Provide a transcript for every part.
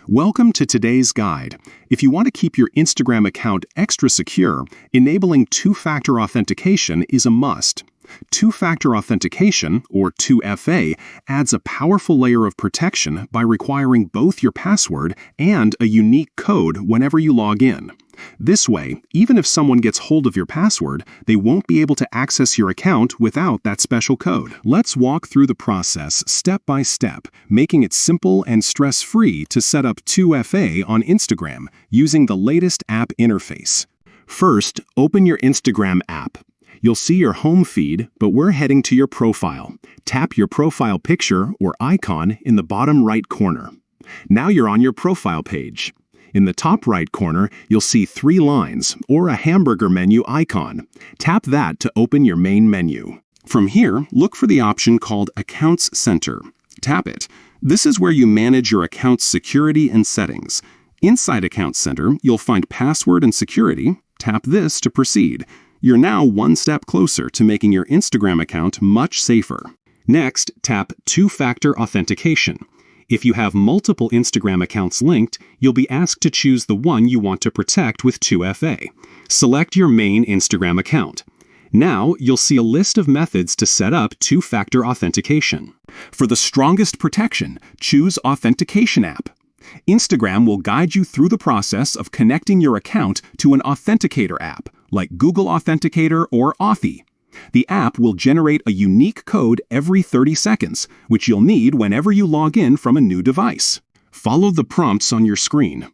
Welcome to today's guide. If you want to keep your Instagram account extra secure, enabling two-factor authentication is a must. Two-factor authentication, or 2FA, adds a powerful layer of protection by requiring both your password and a unique code whenever you log in. This way, even if someone gets hold of your password, they won't be able to access your account without that special code. Let's walk through the process step by step, making it simple and stress-free to set up 2FA on Instagram using the latest app interface. First, open your Instagram app. You'll see your home feed, but we're heading to your profile. Tap your profile picture or icon in the bottom right corner. Now you're on your profile page. In the top right corner, you'll see 3 lines, or a hamburger menu icon. Tap that to open your main menu. From here, look for the option called Accounts Center. Tap it. This is where you manage your account's security and settings. Inside Accounts Center, you'll find Password and Security. Tap this to proceed. You're now one step closer to making your Instagram account much safer. Next, tap Two-Factor Authentication. If you have multiple Instagram accounts linked, you'll be asked to choose the one you want to protect with 2FA. Select your main Instagram account. Now, you'll see a list of methods to set up two-factor authentication. For the strongest protection, choose Authentication app. Instagram will guide you through the process of connecting your account to an authenticator app, like Google Authenticator or Authy. The app will generate a unique code every 30 seconds, which you'll need whenever you log in from a new device. Follow the prompts on your screen.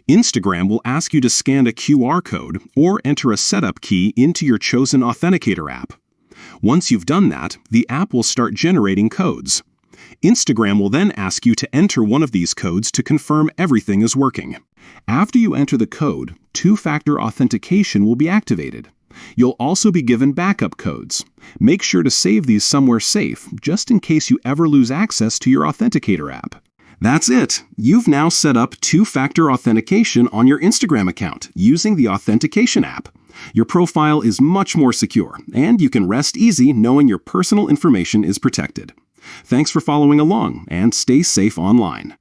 Instagram will ask you to scan a QR code or enter a setup key into your chosen authenticator app. Once you've done that, the app will start generating codes. Instagram will then ask you to enter one of these codes to confirm everything is working. After you enter the code, two-factor authentication will be activated. You'll also be given backup codes. Make sure to save these somewhere safe, just in case you ever lose access to your authenticator app. That's it! You've now set up two-factor authentication on your Instagram account using the Authentication app. Your profile is much more secure, and you can rest easy knowing your personal information is protected. Thanks for following along, and stay safe online.